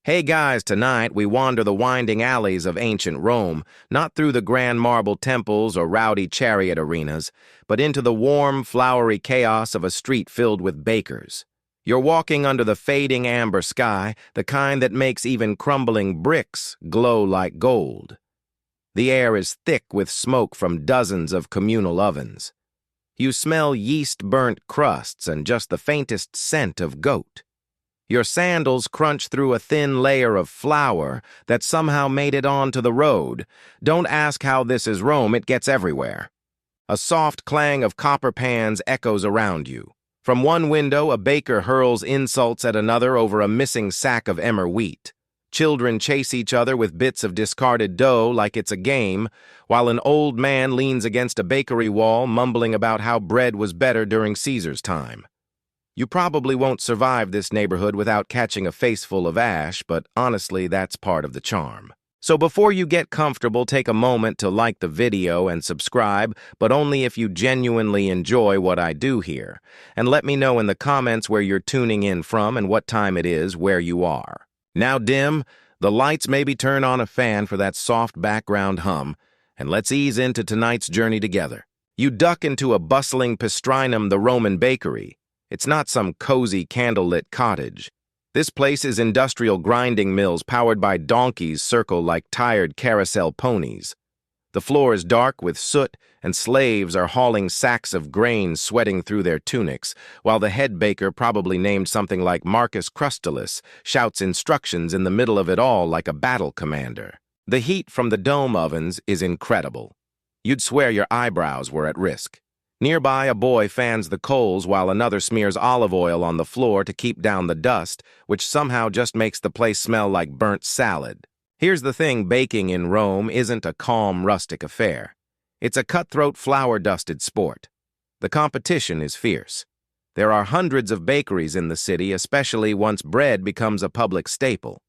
Hey guys, tonight we wander the winding alleys of ancient Rome, not through the grand marble temples or rowdy chariot arenas, but into the warm, flowery chaos of a street filled with bakers. You're walking under the fading amber sky, the kind that makes even crumbling bricks glow like gold. The air is thick with smoke from dozens of communal ovens. You smell yeast-burnt crusts and just the faintest scent of goat. Your sandals crunch through a thin layer of flour that somehow made it onto the road. Don't ask how this is Rome, it gets everywhere. A soft clang of copper pans echoes around you. From one window, a baker hurls insults at another over a missing sack of emmer wheat. Children chase each other with bits of discarded dough like it's a game, while an old man leans against a bakery wall mumbling about how bread was better during Caesar's time. You probably won't survive this neighborhood without catching a face full of ash, but honestly, that's part of the charm. So before you get comfortable, take a moment to like the video and subscribe, but only if you genuinely enjoy what I do here. And let me know in the comments where you're tuning in from and what time it is where you are. Now dim, the lights, maybe turn on a fan for that soft background hum, and let's ease into tonight's journey together. You duck into a bustling pastrinum, the Roman bakery. It's not some cozy candlelit cottage. This place is industrial grinding mills powered by donkeys circle like tired carousel ponies. The floor is dark with soot, and slaves are hauling sacks of grain sweating through their tunics, while the head baker, probably named something like Marcus Crustulus, shouts instructions in the middle of it all like a battle commander. The heat from the dome ovens is incredible. You'd swear your eyebrows were at risk. Nearby, a boy fans the coals while another smears olive oil on the floor to keep down the dust, which somehow just makes the place smell like burnt salad. Here's the thing, baking in Rome isn't a calm, rustic affair. It's a cutthroat, flour-dusted sport. The competition is fierce. There are hundreds of bakeries in the city, especially once bread becomes a public staple.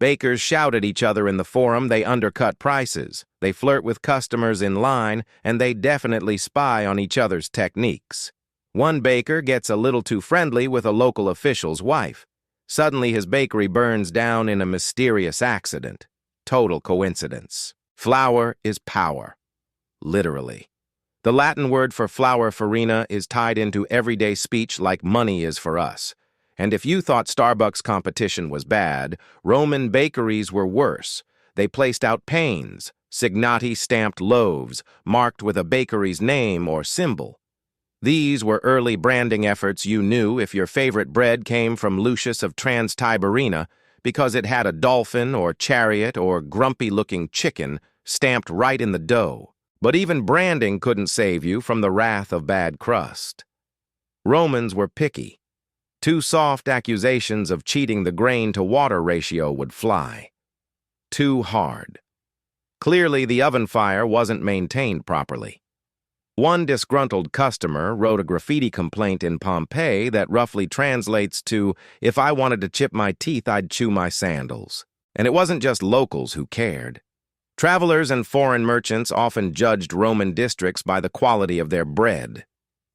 Bakers shout at each other in the forum, they undercut prices, they flirt with customers in line, and they definitely spy on each other's techniques. One baker gets a little too friendly with a local official's wife. Suddenly his bakery burns down in a mysterious accident. Total coincidence. Flour is power. Literally. The Latin word for flour, farina, is tied into everyday speech like money is for us. And if you thought Starbucks competition was bad, Roman bakeries were worse. They placed out panes, Signati-stamped loaves, marked with a bakery's name or symbol. These were early branding efforts. You knew if your favorite bread came from Lucius of Trans-Tiberina because it had a dolphin or chariot or grumpy-looking chicken stamped right in the dough. But even branding couldn't save you from the wrath of bad crust. Romans were picky. Too soft accusations of cheating the grain-to-water ratio would fly. Too hard. Clearly, the oven fire wasn't maintained properly. One disgruntled customer wrote a graffiti complaint in Pompeii that roughly translates to, "If I wanted to chip my teeth, I'd chew my sandals." And it wasn't just locals who cared. Travelers and foreign merchants often judged Roman districts by the quality of their bread.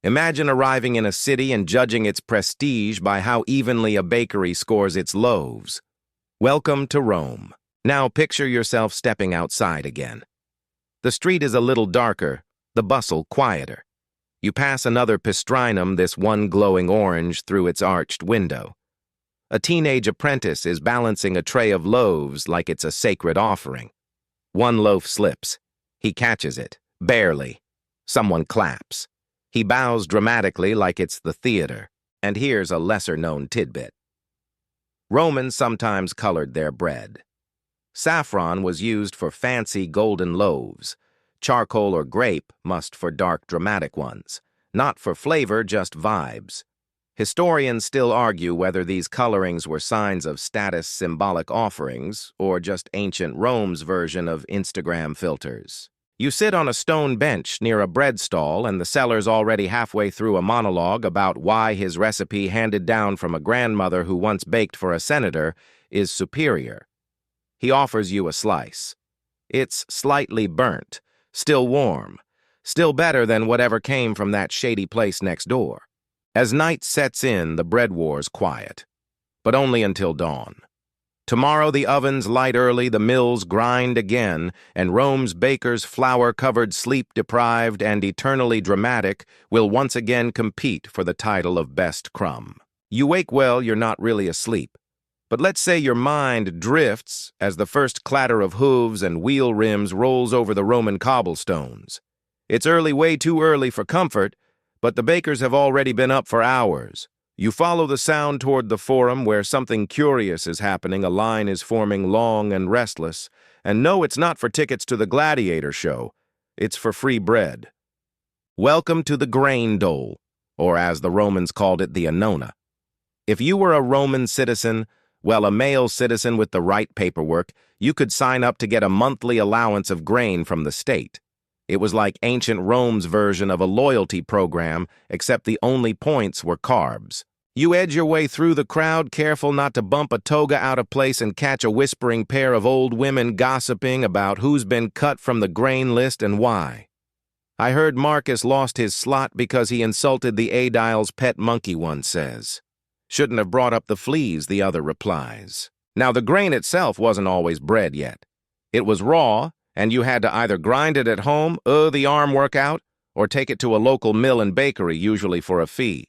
Imagine arriving in a city and judging its prestige by how evenly a bakery scores its loaves. Welcome to Rome. Now picture yourself stepping outside again. The street is a little darker, the bustle quieter. You pass another pastrinum, this one glowing orange, through its arched window. A teenage apprentice is balancing a tray of loaves like it's a sacred offering. One loaf slips. He catches it, barely. Someone claps. He bows dramatically like it's the theater. And here's a lesser-known tidbit. Romans sometimes colored their bread. Saffron was used for fancy golden loaves. Charcoal or grape must for dark, dramatic ones. Not for flavor, just vibes. Historians still argue whether these colorings were signs of status, symbolic offerings, or just ancient Rome's version of Instagram filters. You sit on a stone bench near a bread stall, and the seller's already halfway through a monologue about why his recipe, handed down from a grandmother who once baked for a senator, is superior. He offers you a slice. It's slightly burnt, still warm, still better than whatever came from that shady place next door. As night sets in, the bread war's quiet, but only until dawn. Tomorrow the ovens light early, the mills grind again, and Rome's bakers, flour-covered, sleep-deprived, and eternally dramatic, will once again compete for the title of best crumb. You wake well, you're not really asleep. But let's say your mind drifts as the first clatter of hooves and wheel rims rolls over the Roman cobblestones. It's early, way too early for comfort, but the bakers have already been up for hours. You follow the sound toward the forum where something curious is happening, a line is forming long and restless, and no, it's not for tickets to the gladiator show, it's for free bread. Welcome to the grain dole, or as the Romans called it, the annona. If you were a Roman citizen, well, a male citizen with the right paperwork, you could sign up to get a monthly allowance of grain from the state. It was like ancient Rome's version of a loyalty program, except the only points were carbs. You edge your way through the crowd, careful not to bump a toga out of place and catch a whispering pair of old women gossiping about who's been cut from the grain list and why. I heard Marcus lost his slot because he insulted the aedile's pet monkey, one says. Shouldn't have brought up the fleas, the other replies. Now, the grain itself wasn't always bread yet. It was raw, and you had to either grind it at home, the arm workout, or take it to a local mill and bakery, usually for a fee.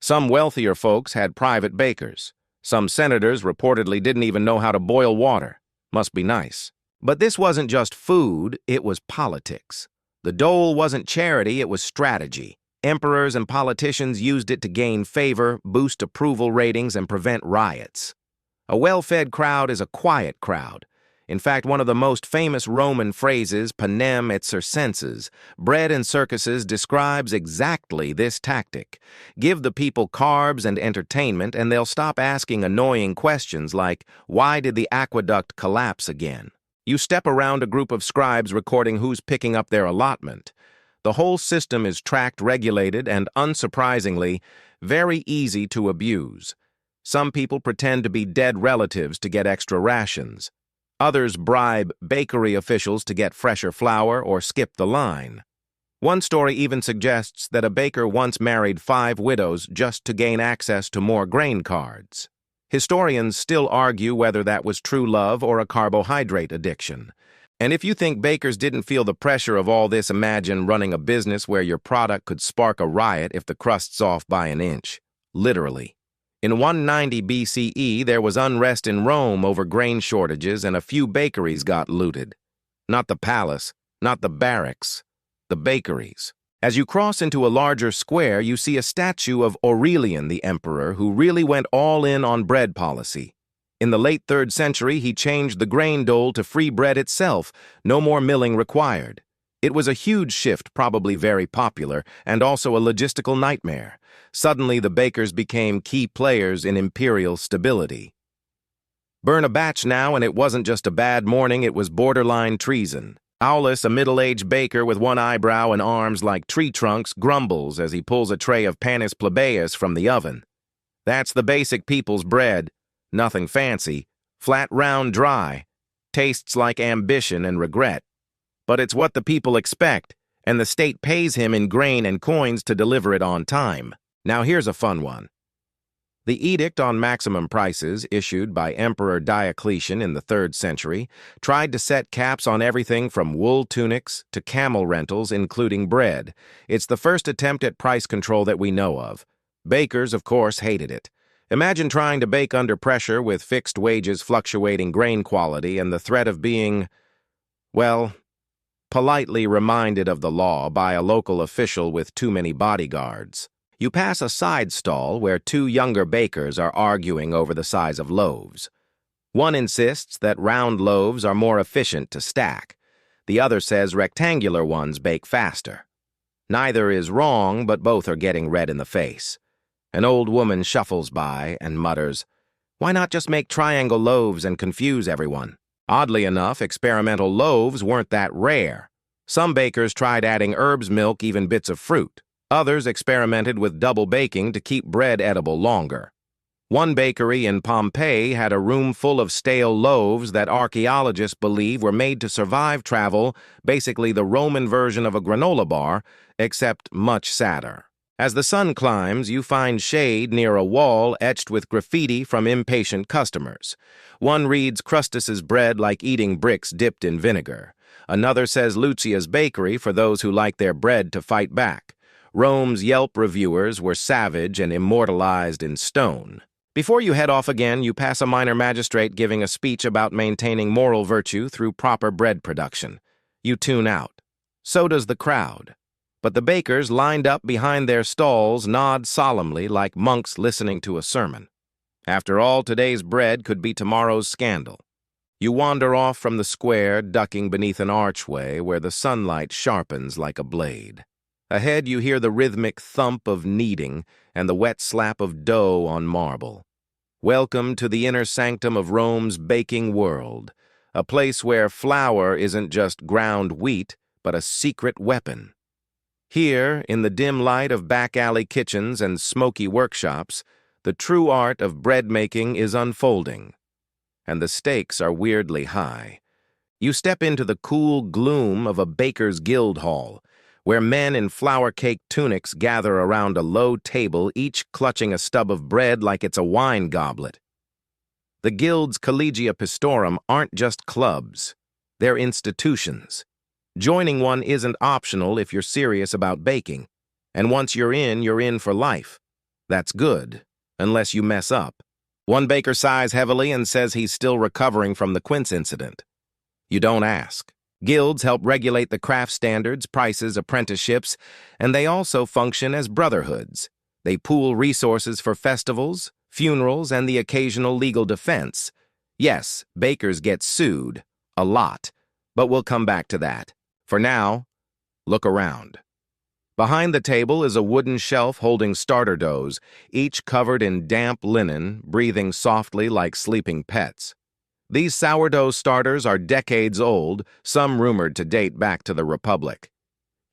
Some wealthier folks had private bakers. Some senators reportedly didn't even know how to boil water. Must be nice. But this wasn't just food, it was politics. The dole wasn't charity, it was strategy. Emperors and politicians used it to gain favor, boost approval ratings, and prevent riots. A well-fed crowd is a quiet crowd. In fact, one of the most famous Roman phrases, panem et circenses, bread and circuses, describes exactly this tactic. Give the people carbs and entertainment, and they'll stop asking annoying questions like, why did the aqueduct collapse again? You step around a group of scribes recording who's picking up their allotment. The whole system is tracked, regulated, and, unsurprisingly, very easy to abuse. Some people pretend to be dead relatives to get extra rations. Others bribe bakery officials to get fresher flour or skip the line. One story even suggests that a baker once married 5 widows just to gain access to more grain cards. Historians still argue whether that was true love or a carbohydrate addiction. And if you think bakers didn't feel the pressure of all this, imagine running a business where your product could spark a riot if the crust's off by an inch. Literally. In 190 BCE, there was unrest in Rome over grain shortages, and a few bakeries got looted. Not the palace, not the barracks, the bakeries. As you cross into a larger square, you see a statue of Aurelian, the emperor, who really went all in on bread policy. In the late 3rd century, he changed the grain dole to free bread itself, no more milling required. It was a huge shift, probably very popular, and also a logistical nightmare. Suddenly, the bakers became key players in imperial stability. Burn a batch now, and it wasn't just a bad morning, it was borderline treason. Aulus, a middle-aged baker with one eyebrow and arms like tree trunks, grumbles as he pulls a tray of panis plebeius from the oven. That's the basic people's bread. Nothing fancy. Flat, round, dry. Tastes like ambition and regret. But it's what the people expect, and the state pays him in grain and coins to deliver it on time. Now here's a fun one. The edict on maximum prices, issued by Emperor Diocletian in the 3rd century, tried to set caps on everything from wool tunics to camel rentals, including bread. It's the first attempt at price control that we know of. Bakers, of course, hated it. Imagine trying to bake under pressure with fixed wages, fluctuating grain quality, and the threat of being, well, politely reminded of the law by a local official with too many bodyguards. You pass a side stall where 2 younger bakers are arguing over the size of loaves. One insists that round loaves are more efficient to stack. The other says rectangular ones bake faster. Neither is wrong, but both are getting red in the face. An old woman shuffles by and mutters, "Why not just make triangle loaves and confuse everyone?" Oddly enough, experimental loaves weren't that rare. Some bakers tried adding herbs, milk, even bits of fruit. Others experimented with double baking to keep bread edible longer. One bakery in Pompeii had a room full of stale loaves that archaeologists believe were made to survive travel, basically the Roman version of a granola bar, except much sadder. As the sun climbs, you find shade near a wall etched with graffiti from impatient customers. One reads Crustus's bread like eating bricks dipped in vinegar. Another says Lucia's bakery for those who like their bread to fight back. Rome's Yelp reviewers were savage and immortalized in stone. Before you head off again, you pass a minor magistrate giving a speech about maintaining moral virtue through proper bread production. You tune out. So does the crowd. But the bakers lined up behind their stalls nod solemnly like monks listening to a sermon. After all, today's bread could be tomorrow's scandal. You wander off from the square, ducking beneath an archway where the sunlight sharpens like a blade. Ahead you hear the rhythmic thump of kneading and the wet slap of dough on marble. Welcome to the inner sanctum of Rome's baking world, a place where flour isn't just ground wheat, but a secret weapon. Here, in the dim light of back-alley kitchens and smoky workshops, the true art of bread-making is unfolding, and the stakes are weirdly high. You step into the cool gloom of a baker's guild hall, where men in flour-caked tunics gather around a low table, each clutching a stub of bread like it's a wine goblet. The guild's Collegia Pistorum aren't just clubs, they're institutions. Joining one isn't optional if you're serious about baking, and once you're in for life. That's good, unless you mess up. One baker sighs heavily and says he's still recovering from the quince incident. You don't ask. Guilds help regulate the craft standards, prices, apprenticeships, and they also function as brotherhoods. They pool resources for festivals, funerals, and the occasional legal defense. Yes, bakers get sued, a lot, but we'll come back to that. For now, look around. Behind the table is a wooden shelf holding starter doughs, each covered in damp linen, breathing softly like sleeping pets. These sourdough starters are decades old, some rumored to date back to the Republic.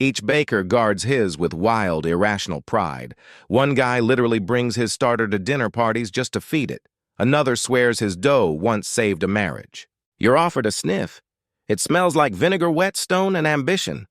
Each baker guards his with wild, irrational pride. One guy literally brings his starter to dinner parties just to feed it. Another swears his dough once saved a marriage. You're offered a sniff. It smells like vinegar whetstone and ambition.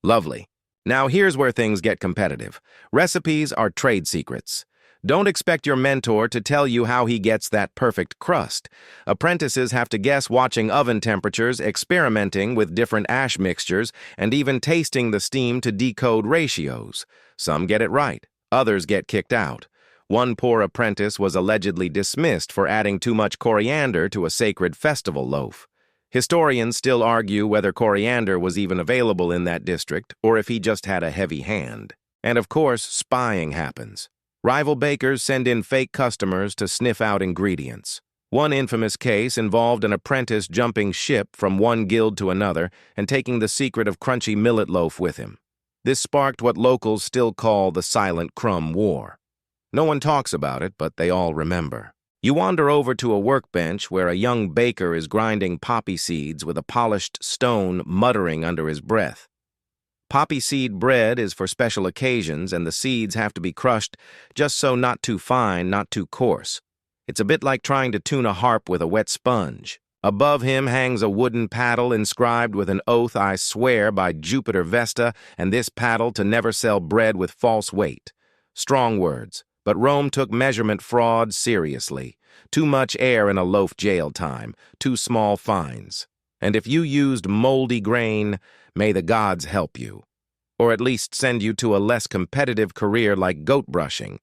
Lovely. Now here's where things get competitive. Recipes are trade secrets. Don't expect your mentor to tell you how he gets that perfect crust. Apprentices have to guess watching oven temperatures, experimenting with different ash mixtures, and even tasting the steam to decode ratios. Some get it right, others get kicked out. One poor apprentice was allegedly dismissed for adding too much coriander to a sacred festival loaf. Historians still argue whether coriander was even available in that district or if he just had a heavy hand. And of course, spying happens. Rival bakers send in fake customers to sniff out ingredients. One infamous case involved an apprentice jumping ship from one guild to another and taking the secret of crunchy millet loaf with him. This sparked what locals still call the Silent Crumb War. No one talks about it, but they all remember. You wander over to a workbench where a young baker is grinding poppy seeds with a polished stone, muttering under his breath. Poppy seed bread is for special occasions, and the seeds have to be crushed just so not too fine, not too coarse. It's a bit like trying to tune a harp with a wet sponge. Above him hangs a wooden paddle inscribed with an oath I swear by Jupiter Vesta and this paddle to never sell bread with false weight. Strong words, but Rome took measurement fraud seriously. Too much air in a loaf jail time, too small fines. And if you used moldy grain, may the gods help you. Or at least send you to a less competitive career like goat brushing.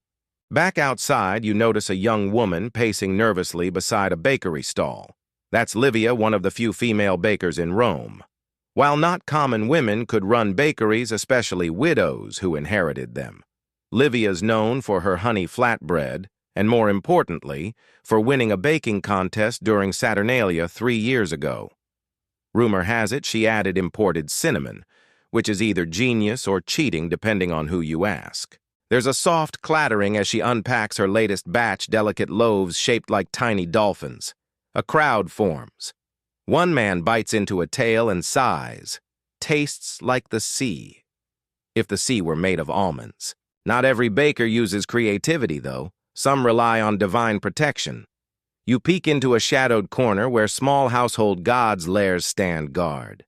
Back outside, you notice a young woman pacing nervously beside a bakery stall. That's Livia, one of the few female bakers in Rome. While not common women could run bakeries, especially widows who inherited them. Livia's known for her honey flatbread, and more importantly, for winning a baking contest during Saturnalia 3 years ago. Rumor has it she added imported cinnamon, which is either genius or cheating depending on who you ask. There's a soft clattering as she unpacks her latest batch, delicate loaves shaped like tiny dolphins. A crowd forms. One man bites into a tail and sighs. Tastes like the sea. If the sea were made of almonds. Not every baker uses creativity, though. Some rely on divine protection. You peek into a shadowed corner where small household gods' lairs stand guard.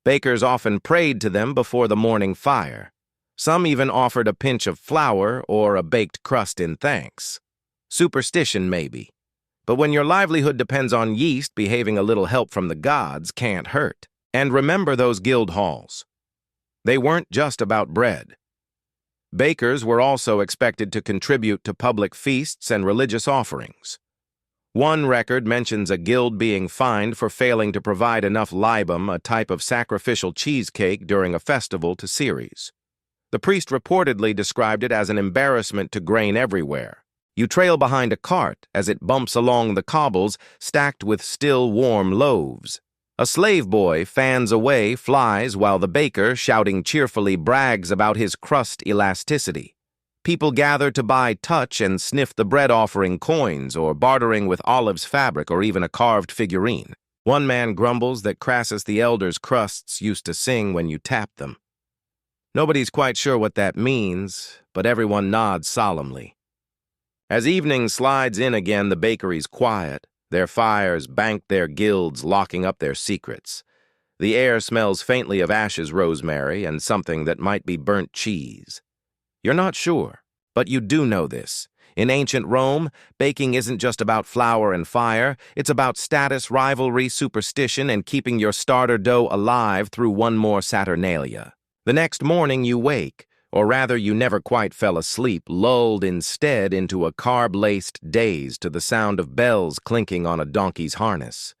Bakers often prayed to them before the morning fire. Some even offered a pinch of flour or a baked crust in thanks. Superstition, maybe. But when your livelihood depends on yeast, behaving a little help from the gods can't hurt. And remember those guild halls. They weren't just about bread. Bakers were also expected to contribute to public feasts and religious offerings. One record mentions a guild being fined for failing to provide enough libum, a type of sacrificial cheesecake, during a festival to Ceres. The priest reportedly described it as an embarrassment to grain everywhere. You trail behind a cart as it bumps along the cobbles stacked with still warm loaves. A slave boy fans away flies while the baker, shouting cheerfully, brags about his crust elasticity. People gather to buy touch and sniff the bread-offering coins, or bartering with Olive's fabric or even a carved figurine. One man grumbles that Crassus the Elder's crusts used to sing when you tapped them. Nobody's quite sure what that means, but everyone nods solemnly. As evening slides in again, the bakery's quiet. Their fires bank their guilds, locking up their secrets. The air smells faintly of ashes rosemary and something that might be burnt cheese. You're not sure, but you do know this. In ancient Rome, baking isn't just about flour and fire. It's about status, rivalry, superstition, and keeping your starter dough alive through one more Saturnalia. The next morning you wake, or rather you never quite fell asleep, lulled instead into a carb-laced daze to the sound of bells clinking on a donkey's harness.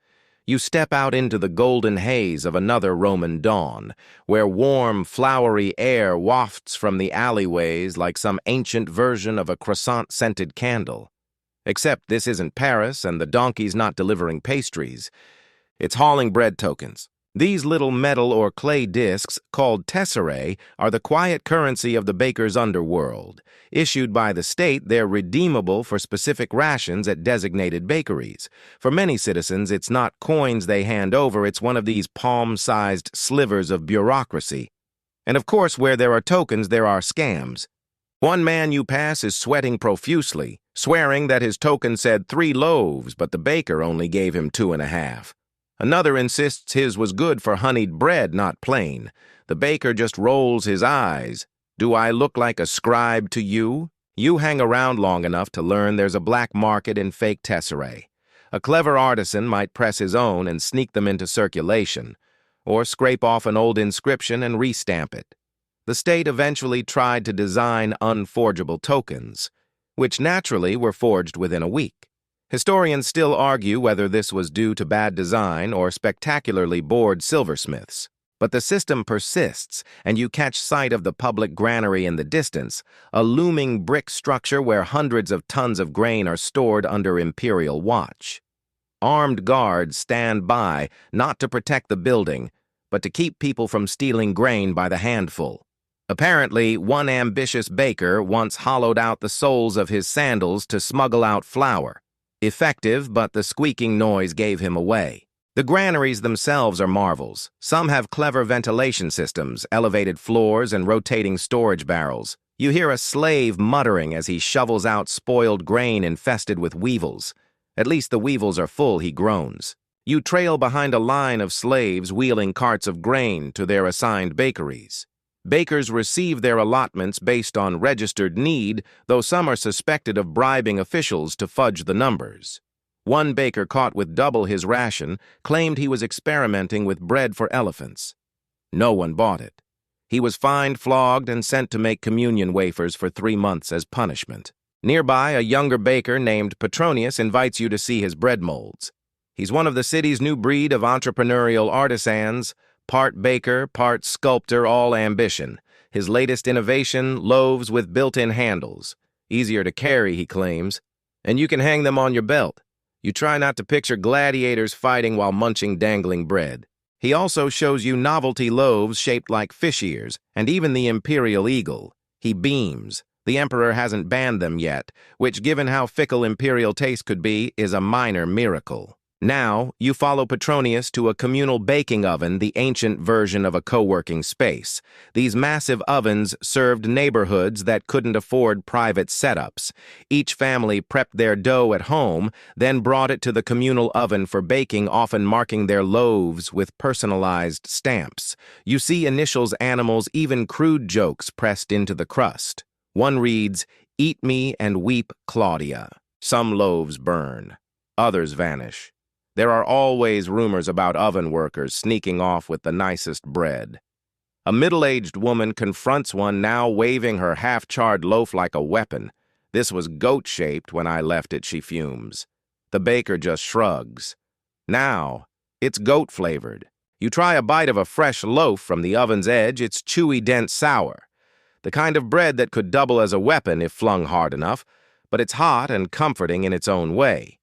You step out into the golden haze of another Roman dawn, where warm, flowery air wafts from the alleyways like some ancient version of a croissant-scented candle. Except this isn't Paris, and the donkey's not delivering pastries. It's hauling bread tokens. These little metal or clay discs, called tesserae, are the quiet currency of the baker's underworld. Issued by the state, they're redeemable for specific rations at designated bakeries. For many citizens, it's not coins they hand over, it's one of these palm-sized slivers of bureaucracy. And of course, where there are tokens, there are scams. One man you pass is sweating profusely, swearing that his token said 3 loaves, but the baker only gave him 2.5. Another insists his was good for honeyed bread, not plain. The baker just rolls his eyes. Do I look like a scribe to you? You hang around long enough to learn there's a black market in fake tesserae. A clever artisan might press his own and sneak them into circulation, or scrape off an old inscription and restamp it. The state eventually tried to design unforgettable tokens, which naturally were forged within a week. Historians still argue whether this was due to bad design or spectacularly bored silversmiths. But the system persists, and you catch sight of the public granary in the distance, a looming brick structure where hundreds of tons of grain are stored under imperial watch. Armed guards stand by, not to protect the building, but to keep people from stealing grain by the handful. Apparently, one ambitious baker once hollowed out the soles of his sandals to smuggle out flour. Effective, but the squeaking noise gave him away. The granaries themselves are marvels. Some have clever ventilation systems, elevated floors, and rotating storage barrels. You hear a slave muttering as he shovels out spoiled grain infested with weevils. At least the weevils are full, he groans. You trail behind a line of slaves wheeling carts of grain to their assigned bakeries. Bakers receive their allotments based on registered need, though some are suspected of bribing officials to fudge the numbers. One baker caught with double his ration claimed he was experimenting with bread for elephants. No one bought it. He was fined, flogged, and sent to make communion wafers for 3 months as punishment. Nearby, a younger baker named Petronius invites you to see his bread molds. He's one of the city's new breed of entrepreneurial artisans, part baker, part sculptor, all ambition. His latest innovation, loaves with built-in handles. Easier to carry, he claims, and you can hang them on your belt. You try not to picture gladiators fighting while munching dangling bread. He also shows you novelty loaves shaped like fish ears, and even the imperial eagle. He beams. The emperor hasn't banned them yet, which, given how fickle imperial taste could be, is a minor miracle. Now, you follow Petronius to a communal baking oven, the ancient version of a co-working space. These massive ovens served neighborhoods that couldn't afford private setups. Each family prepped their dough at home, then brought it to the communal oven for baking, often marking their loaves with personalized stamps. You see initials, animals, even crude jokes pressed into the crust. One reads, "Eat me and weep, Claudia." Some loaves burn. Others vanish. There are always rumors about oven workers sneaking off with the nicest bread. A middle-aged woman confronts one, now waving her half-charred loaf like a weapon. "This was goat-shaped when I left it," she fumes. The baker just shrugs. "Now, it's goat-flavored. You try a bite of a fresh loaf from the oven's edge, it's chewy, dense, sour. The kind of bread that could double as a weapon if flung hard enough, but it's hot and comforting in its own way.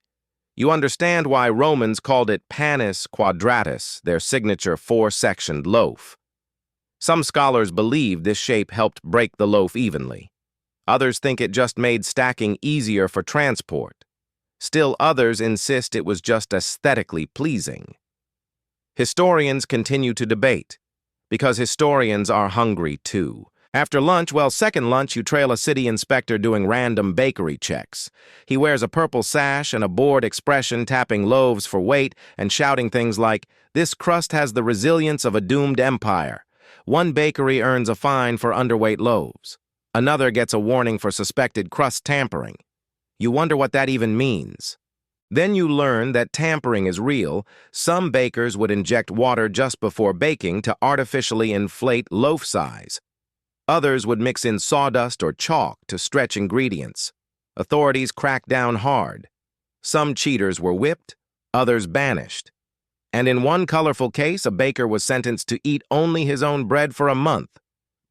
You understand why Romans called it panis quadratus, their signature four-sectioned loaf. Some scholars believe this shape helped break the loaf evenly. Others think it just made stacking easier for transport. Still others insist it was just aesthetically pleasing. Historians continue to debate, because historians are hungry too. After lunch, second lunch, you trail a city inspector doing random bakery checks. He wears a purple sash and a bored expression, tapping loaves for weight and shouting things like, "This crust has the resilience of a doomed empire." One bakery earns a fine for underweight loaves. Another gets a warning for suspected crust tampering. You wonder what that even means. Then you learn that tampering is real. Some bakers would inject water just before baking to artificially inflate loaf size. Others would mix in sawdust or chalk to stretch ingredients. Authorities cracked down hard. Some cheaters were whipped, others banished. And in one colorful case, a baker was sentenced to eat only his own bread for a month.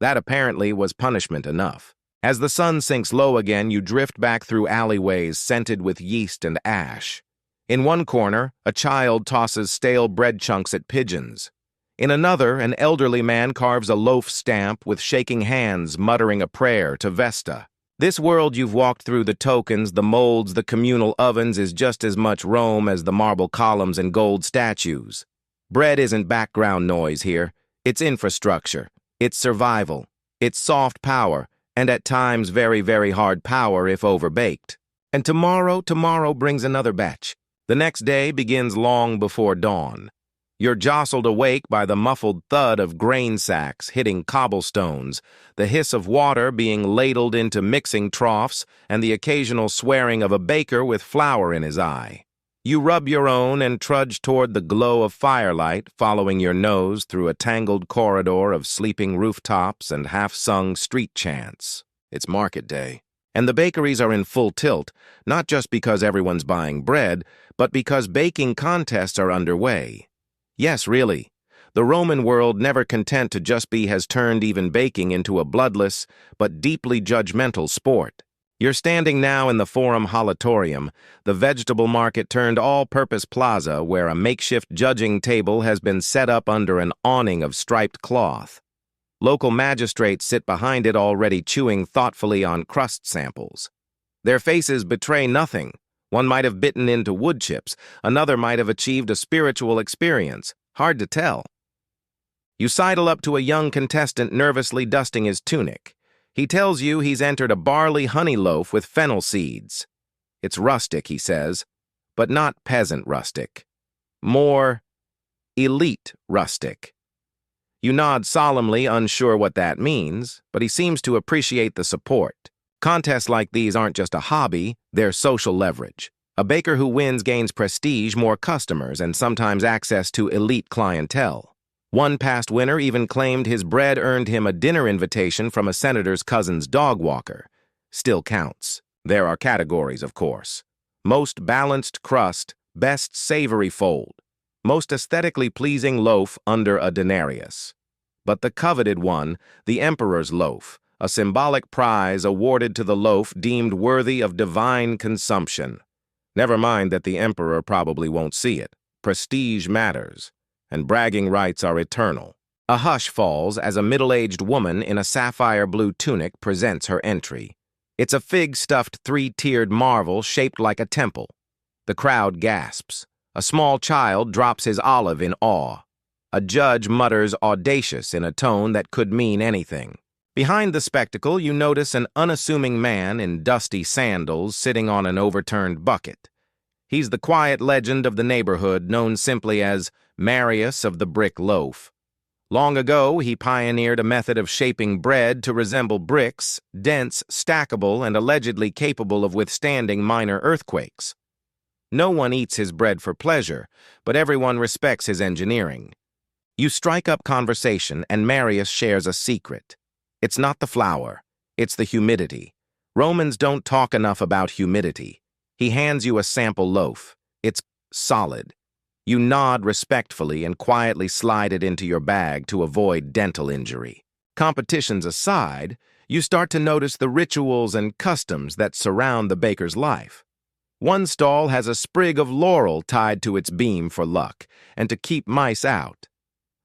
That apparently was punishment enough. As the sun sinks low again, you drift back through alleyways scented with yeast and ash. In one corner, a child tosses stale bread chunks at pigeons. In another, an elderly man carves a loaf stamp with shaking hands, muttering a prayer to Vesta. This world you've walked through, the tokens, the molds, the communal ovens, is just as much Rome as the marble columns and gold statues. Bread isn't background noise here. It's infrastructure. It's survival. It's soft power, and at times very, very hard power if overbaked. And tomorrow brings another batch. The next day begins long before dawn. You're jostled awake by the muffled thud of grain sacks hitting cobblestones, the hiss of water being ladled into mixing troughs, and the occasional swearing of a baker with flour in his eye. You rub your own and trudge toward the glow of firelight, following your nose through a tangled corridor of sleeping rooftops and half-sung street chants. It's market day, and the bakeries are in full tilt, not just because everyone's buying bread, but because baking contests are underway. Yes, really. The Roman world, never content to just be, has turned even baking into a bloodless but deeply judgmental sport. You're standing now in the Forum Holatorium, the vegetable market turned all-purpose plaza where a makeshift judging table has been set up under an awning of striped cloth. Local magistrates sit behind it, already chewing thoughtfully on crust samples. Their faces betray nothing. One might have bitten into wood chips, another might have achieved a spiritual experience. Hard to tell. You sidle up to a young contestant nervously dusting his tunic. He tells you he's entered a barley honey loaf with fennel seeds. It's rustic, he says, but not peasant rustic. More elite rustic. You nod solemnly, unsure what that means, but he seems to appreciate the support. Contests like these aren't just a hobby, they're social leverage. A baker who wins gains prestige, more customers, and sometimes access to elite clientele. One past winner even claimed his bread earned him a dinner invitation from a senator's cousin's dog walker. Still counts. There are categories, of course. Most balanced crust, best savory fold. Most aesthetically pleasing loaf under a denarius. But the coveted one, the emperor's loaf, a symbolic prize awarded to the loaf deemed worthy of divine consumption. Never mind that the emperor probably won't see it. Prestige matters, and bragging rights are eternal. A hush falls as a middle-aged woman in a sapphire blue tunic presents her entry. It's a fig-stuffed three-tiered marvel shaped like a temple. The crowd gasps. A small child drops his olive in awe. A judge mutters audacious in a tone that could mean anything. Behind the spectacle, you notice an unassuming man in dusty sandals sitting on an overturned bucket. He's the quiet legend of the neighborhood, known simply as Marius of the Brick Loaf. Long ago, he pioneered a method of shaping bread to resemble bricks, dense, stackable, and allegedly capable of withstanding minor earthquakes. No one eats his bread for pleasure, but everyone respects his engineering. You strike up conversation, and Marius shares a secret. It's not the flour, it's the humidity. Romans don't talk enough about humidity. He hands you a sample loaf. It's solid. You nod respectfully and quietly slide it into your bag to avoid dental injury. Competitions aside, you start to notice the rituals and customs that surround the baker's life. One stall has a sprig of laurel tied to its beam for luck and to keep mice out.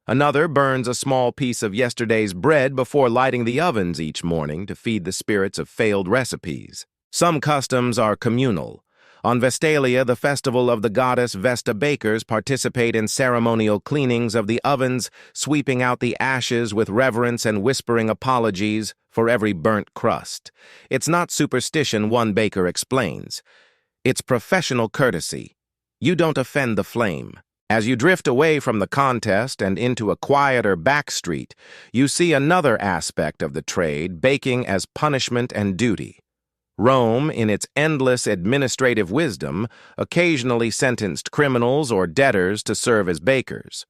Another burns a small piece of yesterday's bread before lighting the ovens each morning to feed the spirits of failed recipes. Some customs are communal. On Vestalia, the festival of the goddess Vesta, bakers participate in ceremonial cleanings of the ovens, sweeping out the ashes with reverence and whispering apologies for every burnt crust. It's not superstition, one baker explains. It's professional courtesy. You don't offend the flame. As you drift away from the contest and into a quieter back street, you see another aspect of the trade, baking as punishment and duty. Rome, in its endless administrative wisdom, occasionally sentenced criminals or debtors to serve as bakers.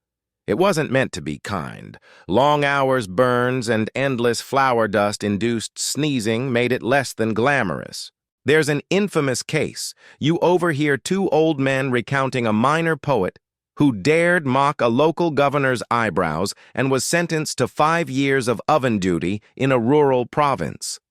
It wasn't meant to be kind. Long hours, burns, and endless flour dust-induced sneezing made it less than glamorous. There's an infamous case. You overhear two old men recounting a minor poet who dared mock a local governor's eyebrows and was sentenced to 5 years of oven duty in a rural province.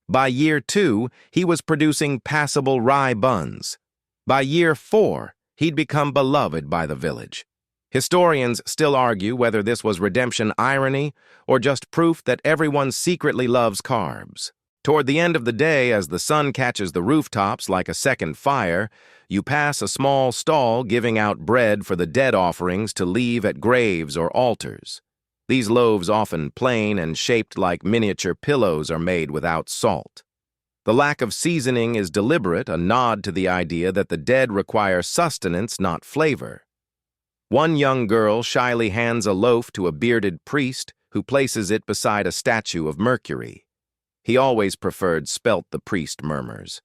By year 2, he was producing passable rye buns. By year 4, he'd become beloved by the village. Historians still argue whether this was redemption irony or just proof that everyone secretly loves carbs. Toward the end of the day, as the sun catches the rooftops like a second fire, you pass a small stall giving out bread for the dead offerings to leave at graves or altars. These loaves, often plain and shaped like miniature pillows, are made without salt. The lack of seasoning is deliberate, a nod to the idea that the dead require sustenance, not flavor. One young girl shyly hands a loaf to a bearded priest who places it beside a statue of Mercury. He always preferred spelt, the priest murmurs.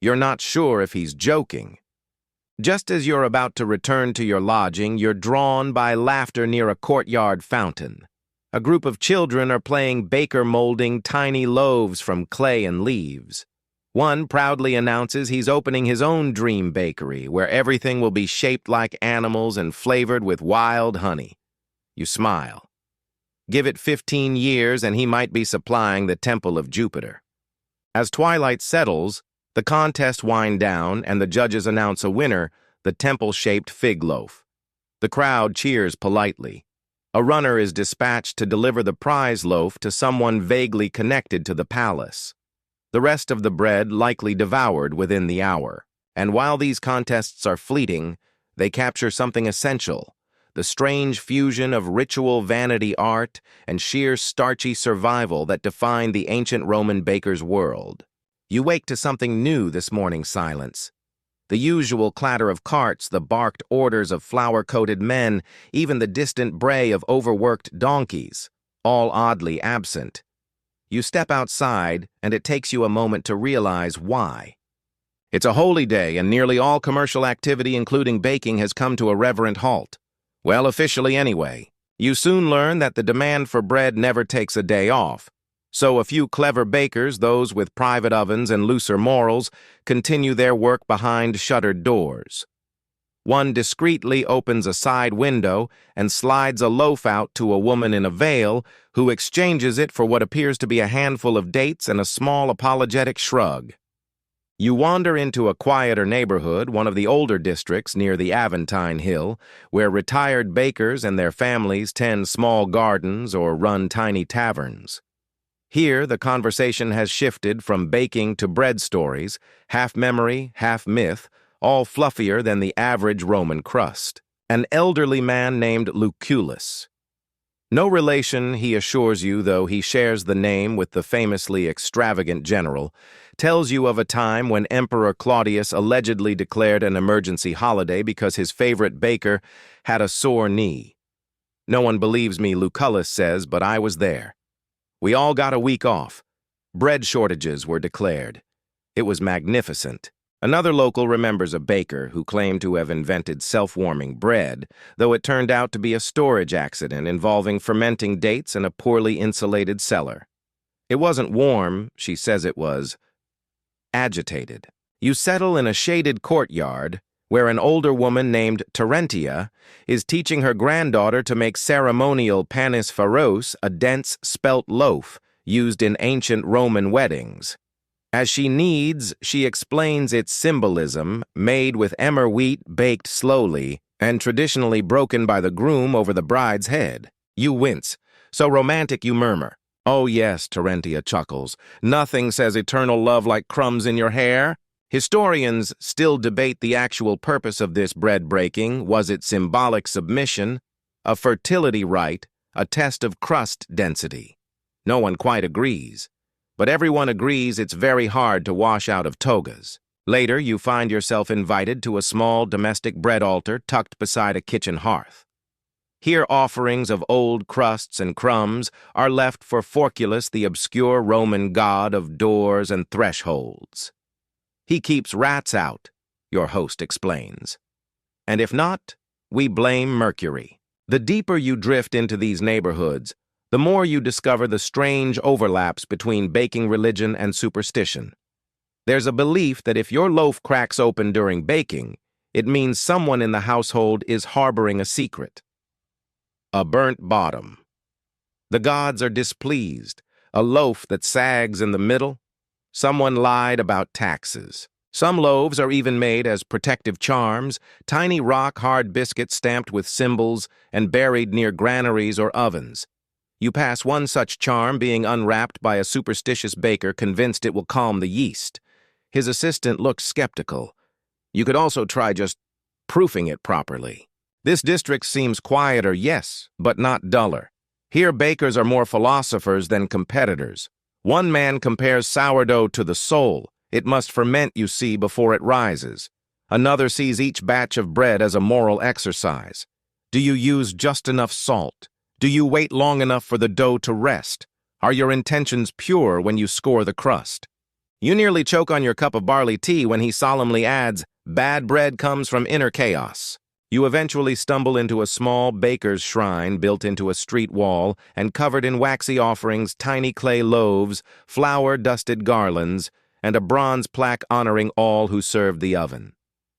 You're not sure if he's joking. Just as you're about to return to your lodging, you're drawn by laughter near a courtyard fountain. A group of children are playing baker, molding tiny loaves from clay and leaves. One proudly announces he's opening his own dream bakery, where everything will be shaped like animals and flavored with wild honey. You smile. Give it 15 years and he might be supplying the temple of Jupiter. As twilight settles, the contest winds down and the judges announce a winner, the temple-shaped fig loaf. The crowd cheers politely. A runner is dispatched to deliver the prize loaf to someone vaguely connected to the palace. The rest of the bread likely devoured within the hour. And while these contests are fleeting, they capture something essential: the strange fusion of ritual vanity art and sheer starchy survival that defined the ancient Roman baker's world. You wake to something new this morning's silence. The usual clatter of carts, the barked orders of flour-coated men, even the distant bray of overworked donkeys, all oddly absent. You step outside, and it takes you a moment to realize why. It's a holy day, and nearly all commercial activity, including baking, has come to a reverent halt. Well, officially anyway. You soon learn that the demand for bread never takes a day off. So a few clever bakers, those with private ovens and looser morals, continue their work behind shuttered doors. One discreetly opens a side window and slides a loaf out to a woman in a veil who exchanges it for what appears to be a handful of dates and a small apologetic shrug. You wander into a quieter neighborhood, one of the older districts near the Aventine Hill, where retired bakers and their families tend small gardens or run tiny taverns. Here, the conversation has shifted from baking to bread stories, half memory, half myth, all fluffier than the average Roman crust. An elderly man named Lucullus. No relation, he assures you, though he shares the name with the famously extravagant general, tells you of a time when Emperor Claudius allegedly declared an emergency holiday because his favorite baker had a sore knee. No one believes me, Lucullus says, but I was there. We all got a week off. Bread shortages were declared. It was magnificent. Another local remembers a baker who claimed to have invented self-warming bread, though it turned out to be a storage accident involving fermenting dates in a poorly insulated cellar. It wasn't warm, she says it was agitated. You settle in a shaded courtyard where an older woman named Terentia is teaching her granddaughter to make ceremonial panis faros, a dense spelt loaf used in ancient Roman weddings. As she kneads, she explains its symbolism, made with emmer wheat baked slowly and traditionally broken by the groom over the bride's head. You wince. So romantic, you murmur. Oh yes, Terentia chuckles. Nothing says eternal love like crumbs in your hair. Historians still debate the actual purpose of this bread breaking. Was it symbolic submission, a fertility rite, a test of crust density? No one quite agrees. But everyone agrees it's very hard to wash out of togas. Later, you find yourself invited to a small domestic bread altar tucked beside a kitchen hearth. Here offerings of old crusts and crumbs are left for Forculus, the obscure Roman god of doors and thresholds. He keeps rats out, your host explains. And if not, we blame Mercury. The deeper you drift into these neighborhoods, the more you discover the strange overlaps between baking religion and superstition. There's a belief that if your loaf cracks open during baking, it means someone in the household is harboring a secret. A burnt bottom. The gods are displeased. A loaf that sags in the middle. Someone lied about taxes. Some loaves are even made as protective charms, tiny rock-hard biscuits stamped with symbols and buried near granaries or ovens. You pass one such charm being unwrapped by a superstitious baker convinced it will calm the yeast. His assistant looks skeptical. You could also try just proofing it properly. This district seems quieter, yes, but not duller. Here bakers are more philosophers than competitors. One man compares sourdough to the soul. It must ferment, you see, before it rises. Another sees each batch of bread as a moral exercise. Do you use just enough salt? Do you wait long enough for the dough to rest? Are your intentions pure when you score the crust? You nearly choke on your cup of barley tea when he solemnly adds, bad bread comes from inner chaos. You eventually stumble into a small baker's shrine built into a street wall and covered in waxy offerings, tiny clay loaves, flour-dusted garlands, and a bronze plaque honoring all who served the oven.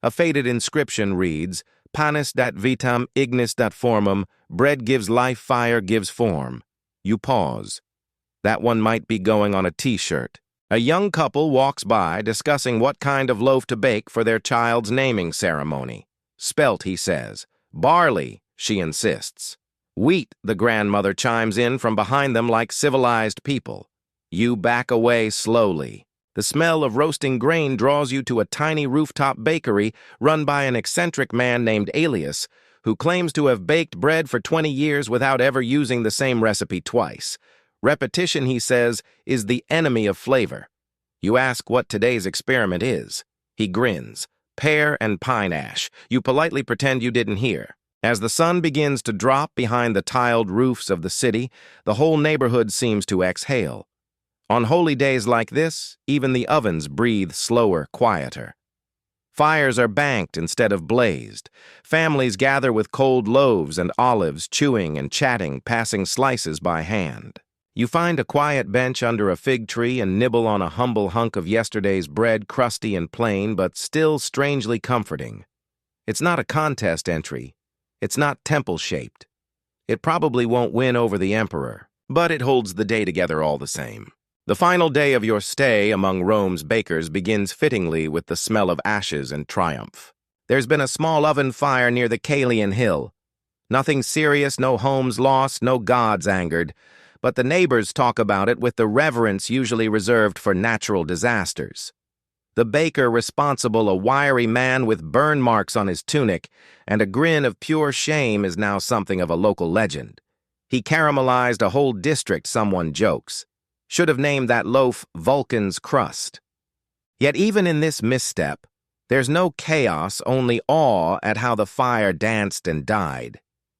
A faded inscription reads, Panis dat vitam ignis dat formum, bread gives life, fire gives form. You pause. That one might be going on a t-shirt. A young couple walks by discussing what kind of loaf to bake for their child's naming ceremony. Spelt, he says. Barley, she insists. Wheat, the grandmother chimes in from behind them like civilized people. You back away slowly. The smell of roasting grain draws you to a tiny rooftop bakery run by an eccentric man named Alias, who claims to have baked bread for 20 years without ever using the same recipe twice. Repetition, he says, is the enemy of flavor. You ask what today's experiment is. He grins. Pear and pine ash. You politely pretend you didn't hear. As the sun begins to drop behind the tiled roofs of the city, the whole neighborhood seems to exhale. On holy days like this, even the ovens breathe slower, quieter. Fires are banked instead of blazed. Families gather with cold loaves and olives, chewing and chatting, passing slices by hand. You find a quiet bench under a fig tree and nibble on a humble hunk of yesterday's bread, crusty and plain, but still strangely comforting. It's not a contest entry. It's not temple-shaped. It probably won't win over the emperor, but it holds the day together all the same. The final day of your stay among Rome's bakers begins fittingly with the smell of ashes and triumph. There's been a small oven fire near the Caelian Hill. Nothing serious, no homes lost, no gods angered, but the neighbors talk about it with the reverence usually reserved for natural disasters. The baker responsible, a wiry man with burn marks on his tunic, and a grin of pure shame, is now something of a local legend. He caramelized a whole district, someone jokes. Should have named that loaf Vulcan's crust. Yet even in this misstep, there's no chaos, only awe at how the fire danced and died.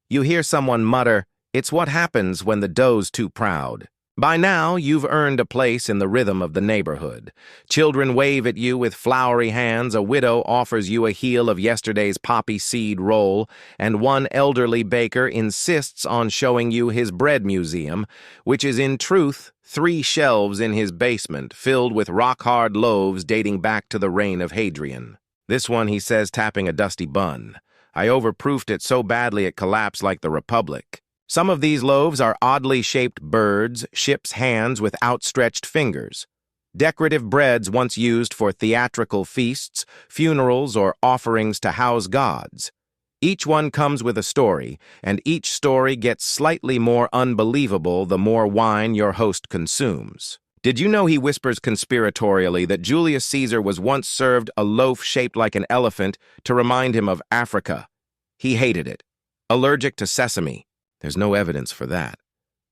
You hear someone mutter, "It's what happens when the dough's too proud." By now, you've earned a place in the rhythm of the neighborhood. Children wave at you with flowery hands, a widow offers you a heel of yesterday's poppy seed roll, and one elderly baker insists on showing you his bread museum, which is in truth 3 shelves in his basement filled with rock-hard loaves dating back to the reign of Hadrian. This one, he says, tapping a dusty bun. "I overproofed it so badly it collapsed like the Republic." Some of these loaves are oddly shaped birds, ships' hands with outstretched fingers. Decorative breads once used for theatrical feasts, funerals, or offerings to house gods. Each one comes with a story, and each story gets slightly more unbelievable the more wine your host consumes. Did you know, he whispers conspiratorially, that Julius Caesar was once served a loaf shaped like an elephant to remind him of Africa? He hated it. Allergic to sesame. There's no evidence for that,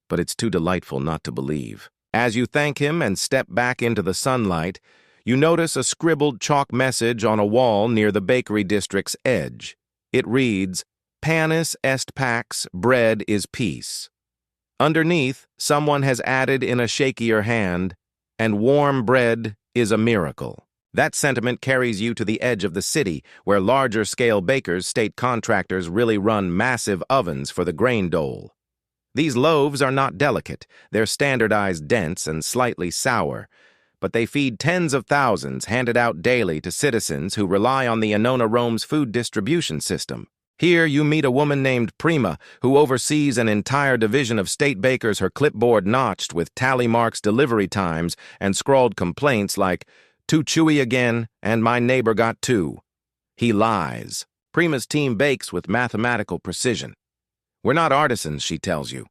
but it's too delightful not to believe. As you thank him and step back into the sunlight, you notice a scribbled chalk message on a wall near the bakery district's edge. It reads, "Panis est pax, bread is peace." Underneath, someone has added in a shakier hand, "And warm bread is a miracle." That sentiment carries you to the edge of the city, where larger-scale bakers, state contractors, really run massive ovens for the grain dole. These loaves are not delicate, they're standardized dense and slightly sour, but they feed tens of thousands handed out daily to citizens who rely on the Annona Rome's food distribution system. Here you meet a woman named Prima, who oversees an entire division of state bakers, her clipboard notched with tally marks, delivery times, and scrawled complaints like, "Too chewy again, and my neighbor got 2. He lies. Prima's team bakes with mathematical precision. "We're not artisans," she tells you.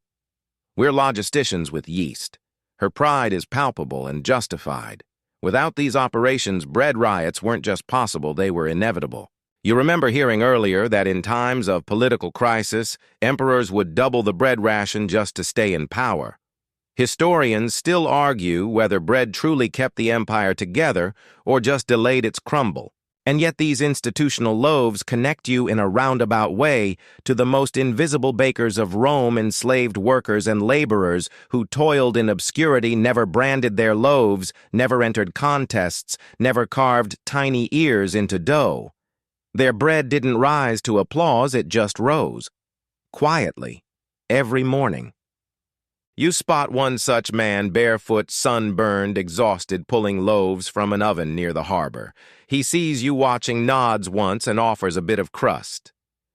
"We're logisticians with yeast." Her pride is palpable and justified. Without these operations, bread riots weren't just possible, they were inevitable. You remember hearing earlier that in times of political crisis, emperors would double the bread ration just to stay in power. Historians still argue whether bread truly kept the empire together or just delayed its crumble. And yet these institutional loaves connect you in a roundabout way to the most invisible bakers of Rome, enslaved workers and laborers who toiled in obscurity, never branded their loaves, never entered contests, never carved tiny ears into dough. Their bread didn't rise to applause, it just rose. Quietly. Every morning. You spot one such man, barefoot, sunburned, exhausted, pulling loaves from an oven near the harbor. He sees you watching, nods once, and offers a bit of crust.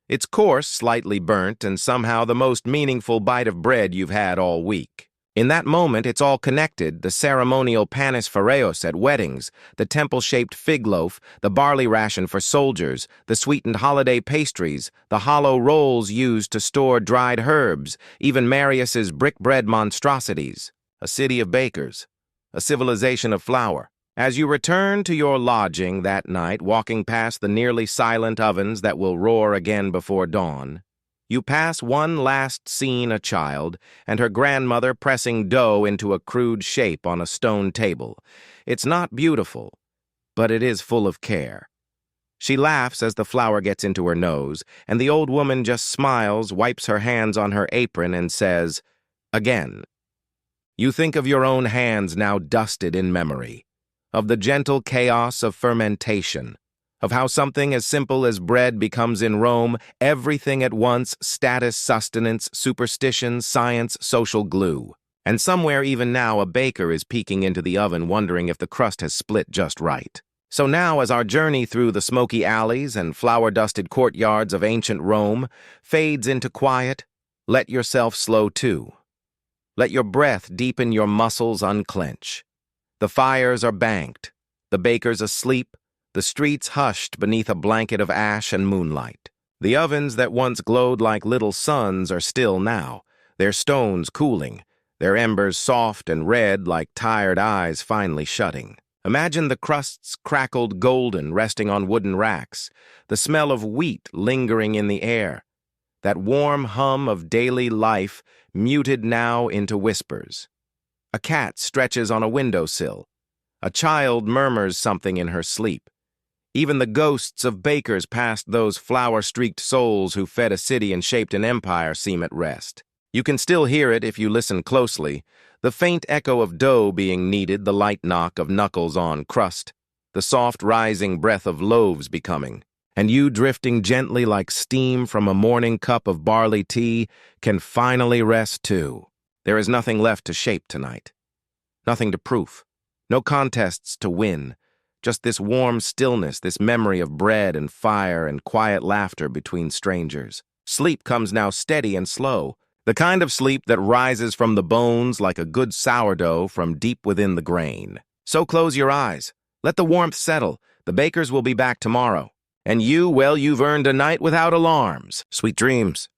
It's coarse, slightly burnt, and somehow the most meaningful bite of bread you've had all week. In that moment, it's all connected: the ceremonial panis phareos at weddings, the temple-shaped fig loaf, the barley ration for soldiers, the sweetened holiday pastries, the hollow rolls used to store dried herbs, even Marius's brick bread monstrosities. A city of bakers, a civilization of flour. As you return to your lodging that night, walking past the nearly silent ovens that will roar again before dawn, you pass one last scene: a child and her grandmother pressing dough into a crude shape on a stone table. It's not beautiful, but it is full of care. She laughs as the flour gets into her nose, and the old woman just smiles, wipes her hands on her apron, and says, "Again." You think of your own hands now dusted in memory, of the gentle chaos of fermentation, of how something as simple as bread becomes in Rome everything at once: status, sustenance, superstition, science, social glue. And somewhere even now a baker is peeking into the oven, wondering if the crust has split just right. So now, as our journey through the smoky alleys and flower-dusted courtyards of ancient Rome fades into quiet, let yourself slow too. Let your breath deepen, your muscles unclench. The fires are banked, the bakers asleep, the streets hushed beneath a blanket of ash and moonlight. The ovens that once glowed like little suns are still now, their stones cooling, their embers soft and red like tired eyes finally shutting. Imagine the crusts crackled golden resting on wooden racks, the smell of wheat lingering in the air, that warm hum of daily life muted now into whispers. A cat stretches on a windowsill. A child murmurs something in her sleep. Even the ghosts of bakers past those flower-streaked souls who fed a city and shaped an empire seem at rest. You can still hear it if you listen closely, the faint echo of dough being kneaded, the light knock of knuckles on crust, the soft rising breath of loaves becoming, and you drifting gently like steam from a morning cup of barley tea can finally rest too. There is nothing left to shape tonight. Nothing to proof. No contests to win. Just this warm stillness, this memory of bread and fire and quiet laughter between strangers. Sleep comes now steady and slow. The kind of sleep that rises from the bones like a good sourdough from deep within the grain. So close your eyes. Let the warmth settle. The bakers will be back tomorrow. And you, well, you've earned a night without alarms. Sweet dreams.